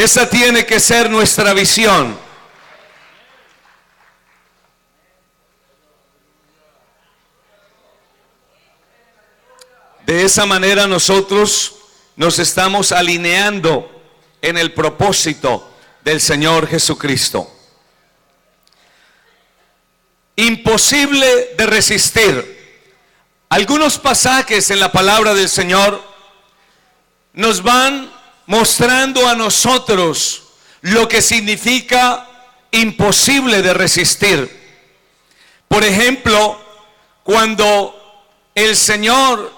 Esa tiene que ser nuestra visión. De esa manera nosotros nos estamos alineando en el propósito del Señor Jesucristo. Imposible de resistir. Algunos pasajes en la palabra del Señor nos van mostrando a nosotros lo que significa imposible de resistir. Por ejemplo, cuando el Señor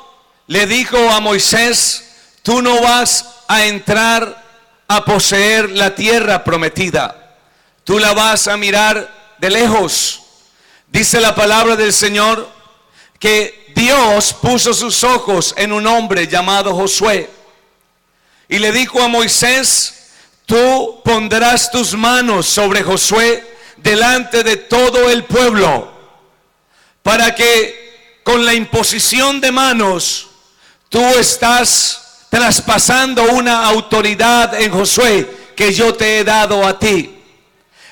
le dijo a Moisés: tú no vas a entrar a poseer la tierra prometida, tú la vas a mirar de lejos. Dice la palabra del Señor que Dios puso sus ojos en un hombre llamado Josué y le dijo a Moisés: tú pondrás tus manos sobre Josué delante de todo el pueblo, para que con la imposición de manos tú estás traspasando una autoridad en Josué que yo te he dado a ti,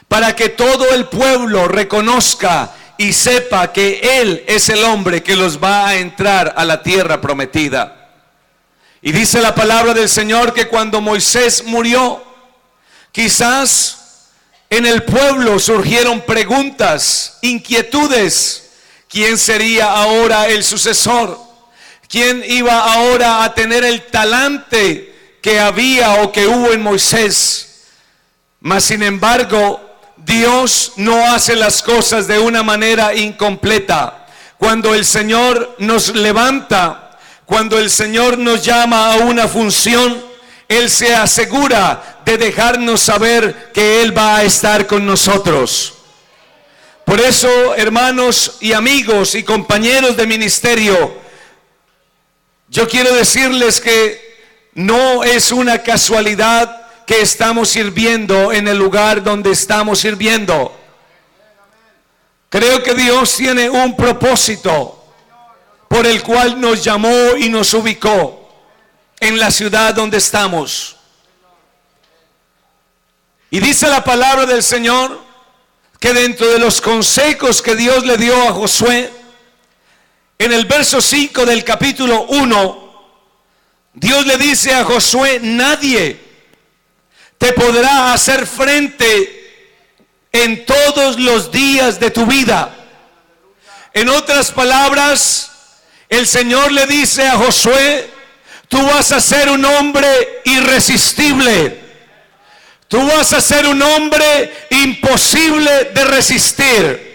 para que todo el pueblo reconozca y sepa que Él es el hombre que los va a entrar a la tierra prometida. Y dice la palabra del Señor que cuando Moisés murió, quizás en el pueblo surgieron preguntas, inquietudes. ¿Quién sería ahora el sucesor? ¿Quién iba ahora a tener el talante que había o que hubo en Moisés? Mas sin embargo, Dios no hace las cosas de una manera incompleta. Cuando el Señor nos levanta, cuando el Señor nos llama a una función, Él se asegura de dejarnos saber que Él va a estar con nosotros. Por eso, hermanos y amigos y compañeros de ministerio, yo quiero decirles que no es una casualidad que estamos sirviendo en el lugar donde estamos sirviendo. Creo que Dios tiene un propósito por el cual nos llamó y nos ubicó en la ciudad donde estamos. Y dice la palabra del Señor que dentro de los consejos que Dios le dio a Josué, en el verso 5 del capítulo 1, Dios le dice a Josué: nadie te podrá hacer frente en todos los días de tu vida. En otras palabras, el Señor le dice a Josué: tú vas a ser un hombre irresistible. Tú vas a ser un hombre imposible de resistir.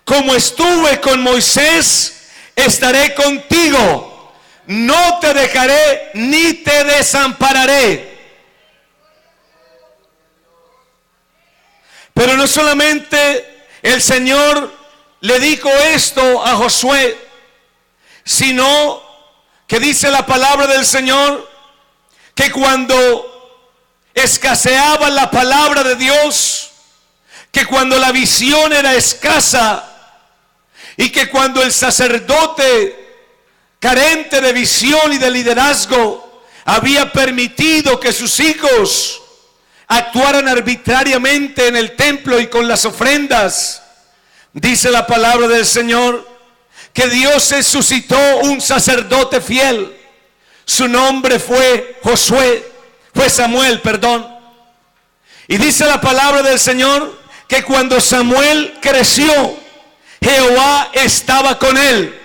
Como estuve con Moisés, estaré contigo. No te dejaré ni te desampararé. Pero no solamente el Señor le dijo esto a Josué, sino que dice la palabra del Señor que cuando escaseaba la palabra de Dios, que cuando la visión era escasa y que cuando el sacerdote carente de visión y de liderazgo había permitido que sus hijos actuaran arbitrariamente en el templo y con las ofrendas, dice la palabra del Señor que Dios se suscitó un sacerdote fiel. Su nombre fue Samuel. Y dice la palabra del Señor que cuando Samuel creció, Jehová estaba con él.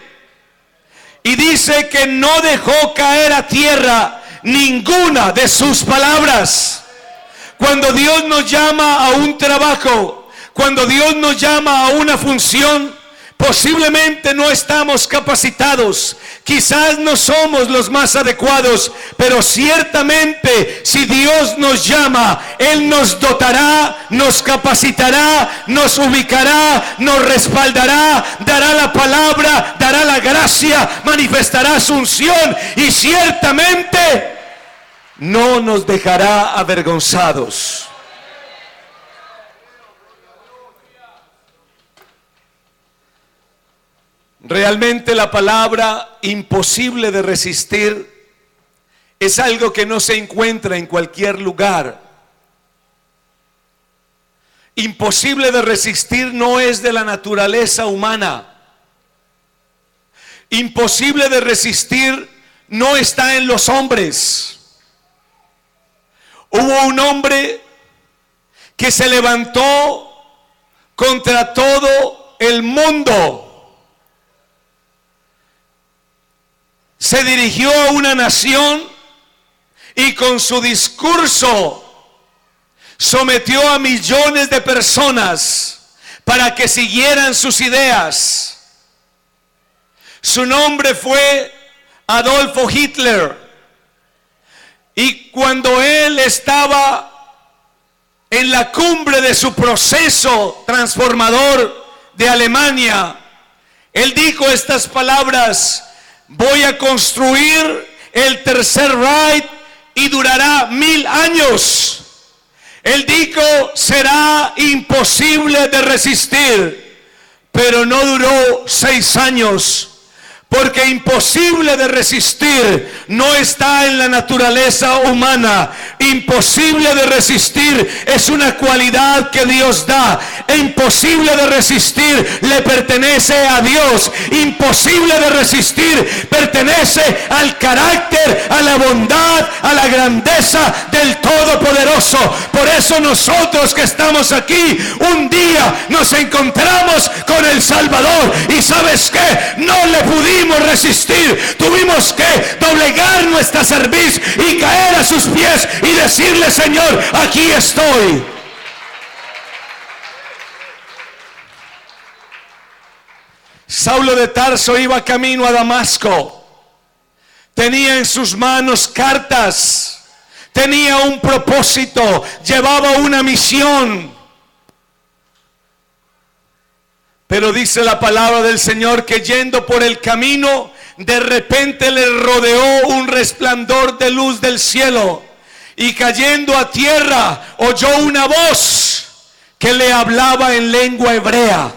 Y dice que no dejó caer a tierra ninguna de sus palabras. Cuando Dios nos llama a un trabajo, cuando Dios nos llama a una función, posiblemente no estamos capacitados, quizás no somos los más adecuados, pero ciertamente si Dios nos llama, Él nos dotará, nos capacitará, nos ubicará, nos respaldará, dará la palabra, dará la gracia, manifestará su unción y ciertamente no nos dejará avergonzados. Realmente la palabra imposible de resistir es algo que no se encuentra en cualquier lugar. Imposible de resistir no es de la naturaleza humana. Imposible de resistir no está en los hombres. Hubo un hombre que se levantó contra todo el mundo. Se dirigió a una nación y con su discurso sometió a millones de personas para que siguieran sus ideas. Su nombre fue Adolfo Hitler. Y cuando él estaba en la cumbre de su proceso transformador de Alemania, él dijo estas palabras: voy a construir el tercer Reich y durará 1000 años. Él dijo, será imposible de resistir, pero no duró 6 años. Porque imposible de resistir no está en la naturaleza humana. Imposible de resistir es una cualidad que Dios da. Imposible de resistir le pertenece a Dios. Imposible de resistir pertenece al carácter, a la bondad, a la grandeza del Todopoderoso. Por eso nosotros que estamos aquí, un día nos encontramos con el Salvador. Y ¿sabes qué? No le pudimos resistir, tuvimos que doblegar nuestra cerviz y caer a sus pies y decirle: Señor, aquí estoy. Saulo de Tarso iba camino a Damasco, tenía en sus manos cartas, tenía un propósito, llevaba una misión. Pero dice la palabra del Señor que yendo por el camino, de repente le rodeó un resplandor de luz del cielo. Y cayendo a tierra, oyó una voz que le hablaba en lengua hebrea.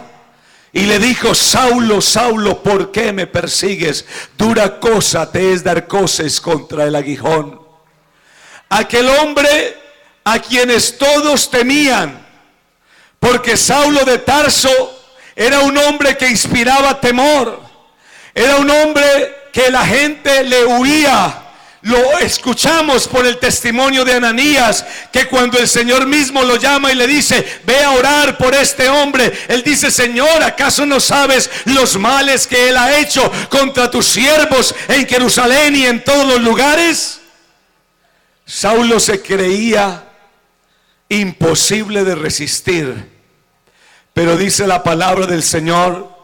Y le dijo: Saulo, Saulo, ¿por qué me persigues? Dura cosa te es dar coces contra el aguijón. Aquel hombre a quienes todos temían, porque Saulo de Tarso era un hombre que inspiraba temor. Era un hombre que la gente le huía. Lo escuchamos por el testimonio de Ananías, que cuando el Señor mismo lo llama y le dice: ve a orar por este hombre, él dice: Señor, ¿acaso no sabes los males que él ha hecho contra tus siervos en Jerusalén y en todos los lugares? Saulo se creía imposible de resistir. Pero dice la palabra del Señor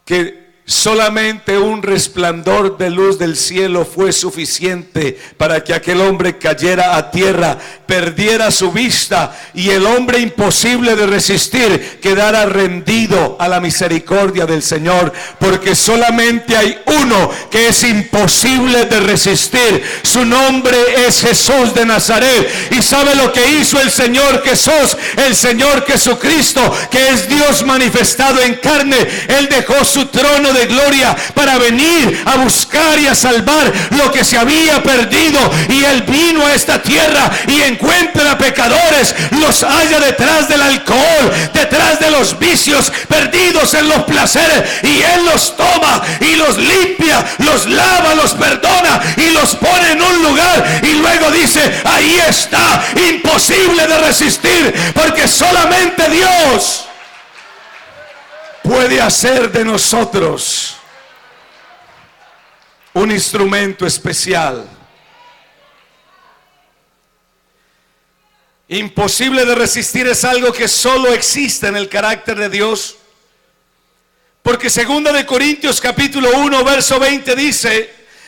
que solamente un resplandor de luz del cielo fue suficiente para que aquel hombre cayera a tierra, perdiera su vista, y el hombre imposible de resistir quedara rendido a la misericordia del Señor. Porque solamente hay uno que es imposible de resistir. Su nombre es Jesús de Nazaret. ¿Y sabe lo que hizo el Señor Jesús? El Señor Jesucristo, que es Dios manifestado en carne. Él dejó su trono de gloria para venir a buscar y a salvar lo que se había perdido. Y Él vino a esta tierra y encuentra pecadores, los halla detrás del alcohol, detrás de los vicios, perdidos en los placeres, y Él los toma y los limpia, los lava, los perdona y los pone en un lugar, y luego dice: ahí está, imposible de resistir, porque solamente Dios puede hacer de nosotros un instrumento especial. Imposible de resistir es algo que solo existe en el carácter de Dios. Porque 2 de Corintios capítulo 1 verso 20 dice: